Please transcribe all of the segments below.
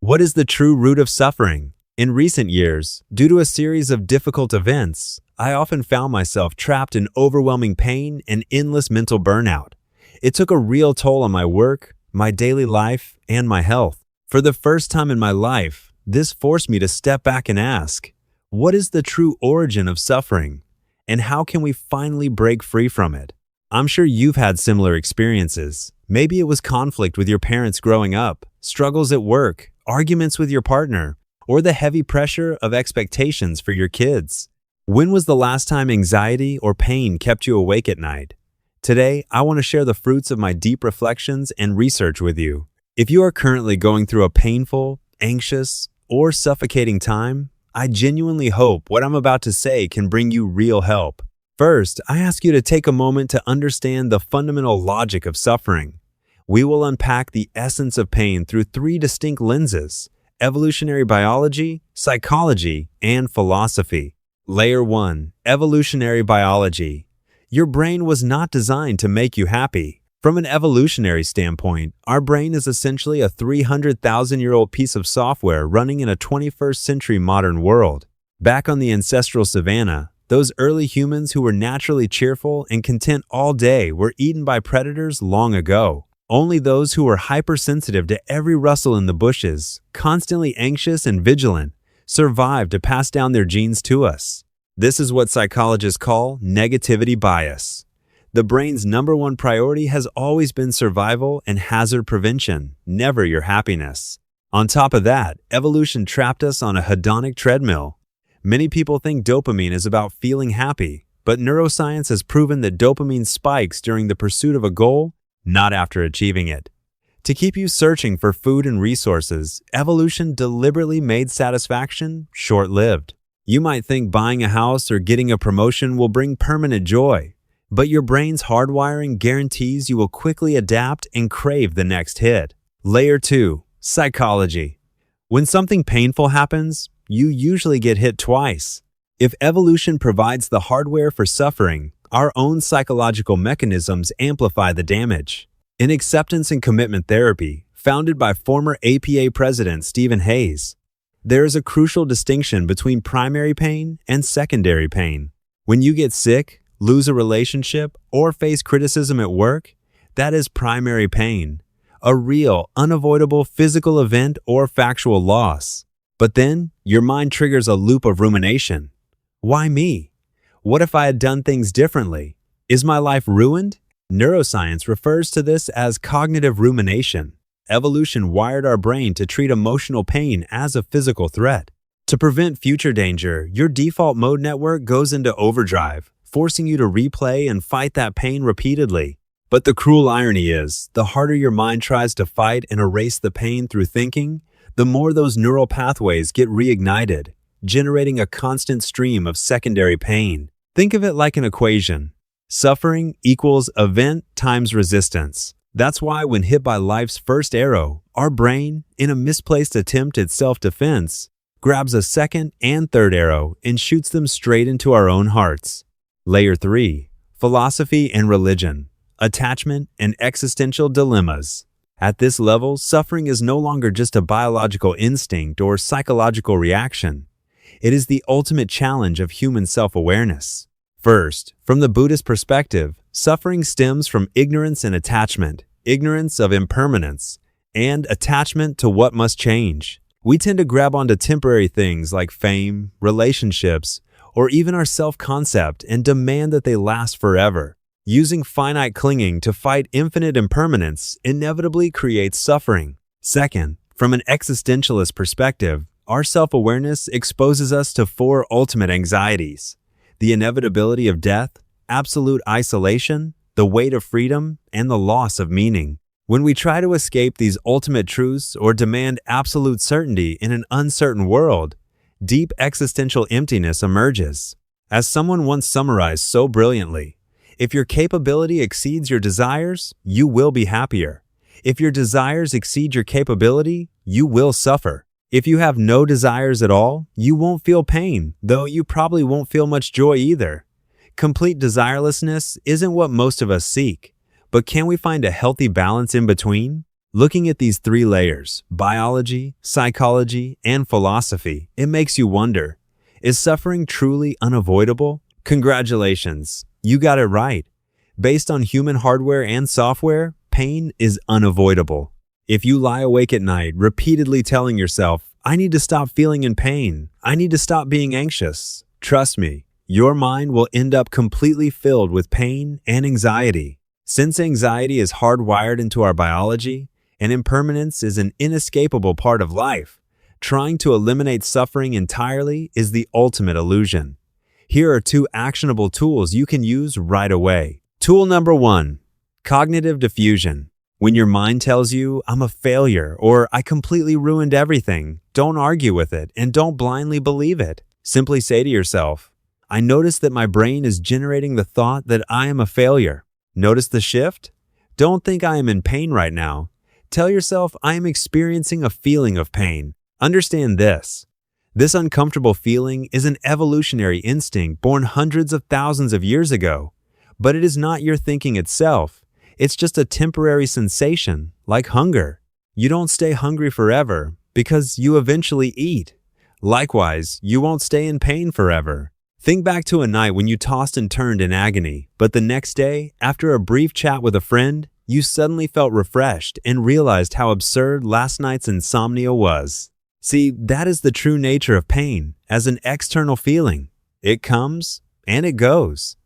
What is the true root of suffering? In recent years, due to a series of difficult events, I often found myself trapped in overwhelming pain and endless mental burnout. It took a real toll on my work, my daily life, and my health. For the first time in my life, this forced me to step back and ask, what is the true origin of suffering? And how can we finally break free from it? I'm sure you've had similar experiences. Maybe it was conflict with your parents growing up, struggles at work, arguments with your partner, or the heavy pressure of expectations for your kids. When was the last time anxiety or pain kept you awake at night? Today, I want to share the fruits of my deep reflections and research with you. If you are currently going through a painful, anxious, or suffocating time, I genuinely hope what I'm about to say can bring you real help. First, I ask you to take a moment to understand the fundamental logic of suffering. We will unpack the essence of pain through three distinct lenses: evolutionary biology, psychology, and philosophy. Layer 1. Evolutionary biology. Your brain was not designed to make you happy. From an evolutionary standpoint, our brain is essentially a 300,000-year-old piece of software running in a 21st century modern world. Back on the ancestral savanna, those early humans who were naturally cheerful and content all day were eaten by predators long ago. Only those who were hypersensitive to every rustle in the bushes, constantly anxious and vigilant, survived to pass down their genes to us. This is what psychologists call negativity bias. The brain's number one priority has always been survival and hazard prevention, never your happiness. On top of that, evolution trapped us on a hedonic treadmill. Many people think dopamine is about feeling happy, but neuroscience has proven that dopamine spikes during the pursuit of a goal, not after achieving it. To keep you searching for food and resources, evolution deliberately made satisfaction short-lived. You might think buying a house or getting a promotion will bring permanent joy, but your brain's hardwiring guarantees you will quickly adapt and crave the next hit. Layer 2. Psychology. When something painful happens, you usually get hit twice. If evolution provides the hardware for suffering, our own psychological mechanisms amplify the damage. In acceptance and commitment therapy, founded by former APA President Stephen Hayes, there is a crucial distinction between primary pain and secondary pain. When you get sick, lose a relationship, or face criticism at work, that is primary pain, a real, unavoidable physical event or factual loss. But then, your mind triggers a loop of rumination. Why me? What if I had done things differently? Is my life ruined? Neuroscience refers to this as cognitive rumination. Evolution wired our brain to treat emotional pain as a physical threat. To prevent future danger, your default mode network goes into overdrive, forcing you to replay and fight that pain repeatedly. But the cruel irony is, the harder your mind tries to fight and erase the pain through thinking, the more those neural pathways get reignited, generating a constant stream of secondary pain. Think of it like an equation. Suffering equals event times resistance. That's why when hit by life's first arrow, our brain, in a misplaced attempt at self-defense, grabs a second and third arrow and shoots them straight into our own hearts. Layer 3. Philosophy and religion. Attachment and existential dilemmas. At this level, suffering is no longer just a biological instinct or psychological reaction. It is the ultimate challenge of human self-awareness. First, from the Buddhist perspective, suffering stems from ignorance and attachment, ignorance of impermanence, and attachment to what must change. We tend to grab onto temporary things like fame, relationships, or even our self-concept and demand that they last forever. Using finite clinging to fight infinite impermanence inevitably creates suffering. Second, from an existentialist perspective, our self-awareness exposes us to four ultimate anxieties: the inevitability of death, absolute isolation, the weight of freedom, and the loss of meaning. When we try to escape these ultimate truths or demand absolute certainty in an uncertain world, deep existential emptiness emerges. As someone once summarized so brilliantly, if your capability exceeds your desires, you will be happier. If your desires exceed your capability, you will suffer. If you have no desires at all, you won't feel pain, though you probably won't feel much joy either. Complete desirelessness isn't what most of us seek, but can we find a healthy balance in between? Looking at these three layers, biology, psychology, and philosophy, it makes you wonder, is suffering truly unavoidable? Congratulations, you got it right. Based on human hardware and software, pain is unavoidable. If you lie awake at night, repeatedly telling yourself, I need to stop feeling in pain, I need to stop being anxious, trust me, your mind will end up completely filled with pain and anxiety. Since anxiety is hardwired into our biology, and impermanence is an inescapable part of life, trying to eliminate suffering entirely is the ultimate illusion. Here are 2 actionable tools you can use right away. Tool number 1, cognitive defusion. When your mind tells you, I'm a failure, or I completely ruined everything, don't argue with it and don't blindly believe it. Simply say to yourself, I notice that my brain is generating the thought that I am a failure. Notice the shift? Don't think I am in pain right now. Tell yourself I am experiencing a feeling of pain. Understand this. This uncomfortable feeling is an evolutionary instinct born hundreds of thousands of years ago. But it is not your thinking itself. It's just a temporary sensation, like hunger. You don't stay hungry forever because you eventually eat. Likewise, you won't stay in pain forever. Think back to a night when you tossed and turned in agony, but the next day, after a brief chat with a friend, you suddenly felt refreshed and realized how absurd last night's insomnia was. See, that is the true nature of pain, as an external feeling. It comes and it goes.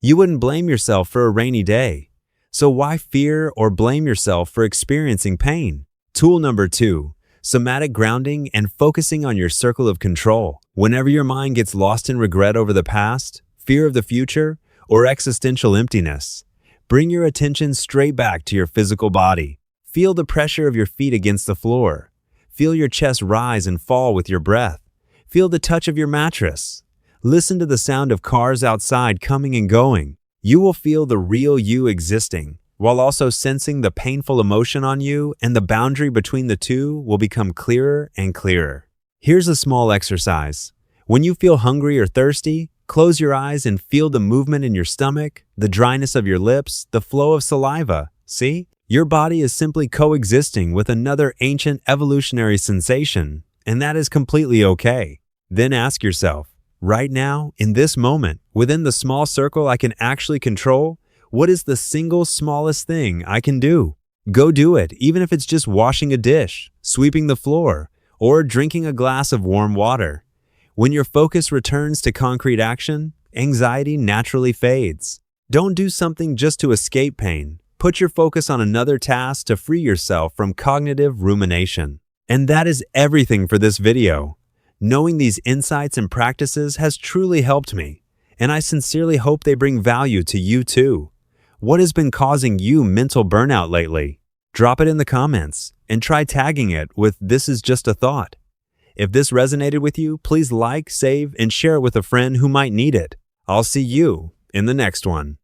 You wouldn't blame yourself for a rainy day. So why fear or blame yourself for experiencing pain? Tool number 2, somatic grounding and focusing on your circle of control. Whenever your mind gets lost in regret over the past, fear of the future, or existential emptiness, bring your attention straight back to your physical body. Feel the pressure of your feet against the floor. Feel your chest rise and fall with your breath. Feel the touch of your mattress. Listen to the sound of cars outside coming and going. You will feel the real you existing, while also sensing the painful emotion on you, and the boundary between the two will become clearer and clearer. Here's a small exercise. When you feel hungry or thirsty, close your eyes and feel the movement in your stomach, the dryness of your lips, the flow of saliva. See? Your body is simply coexisting with another ancient evolutionary sensation, and that is completely okay. Then ask yourself, right now, in this moment, within the small circle I can actually control, what is the single smallest thing I can do? Go do it, even if it's just washing a dish, sweeping the floor, or drinking a glass of warm water. When your focus returns to concrete action, anxiety naturally fades. Don't do something just to escape pain. Put your focus on another task to free yourself from cognitive rumination. And that is everything for this video. Knowing these insights and practices has truly helped me, and I sincerely hope they bring value to you too. What has been causing you mental burnout lately? Drop it in the comments and try tagging it with "This is just a thought." If this resonated with you, please like, save, and share it with a friend who might need it. I'll see you in the next one.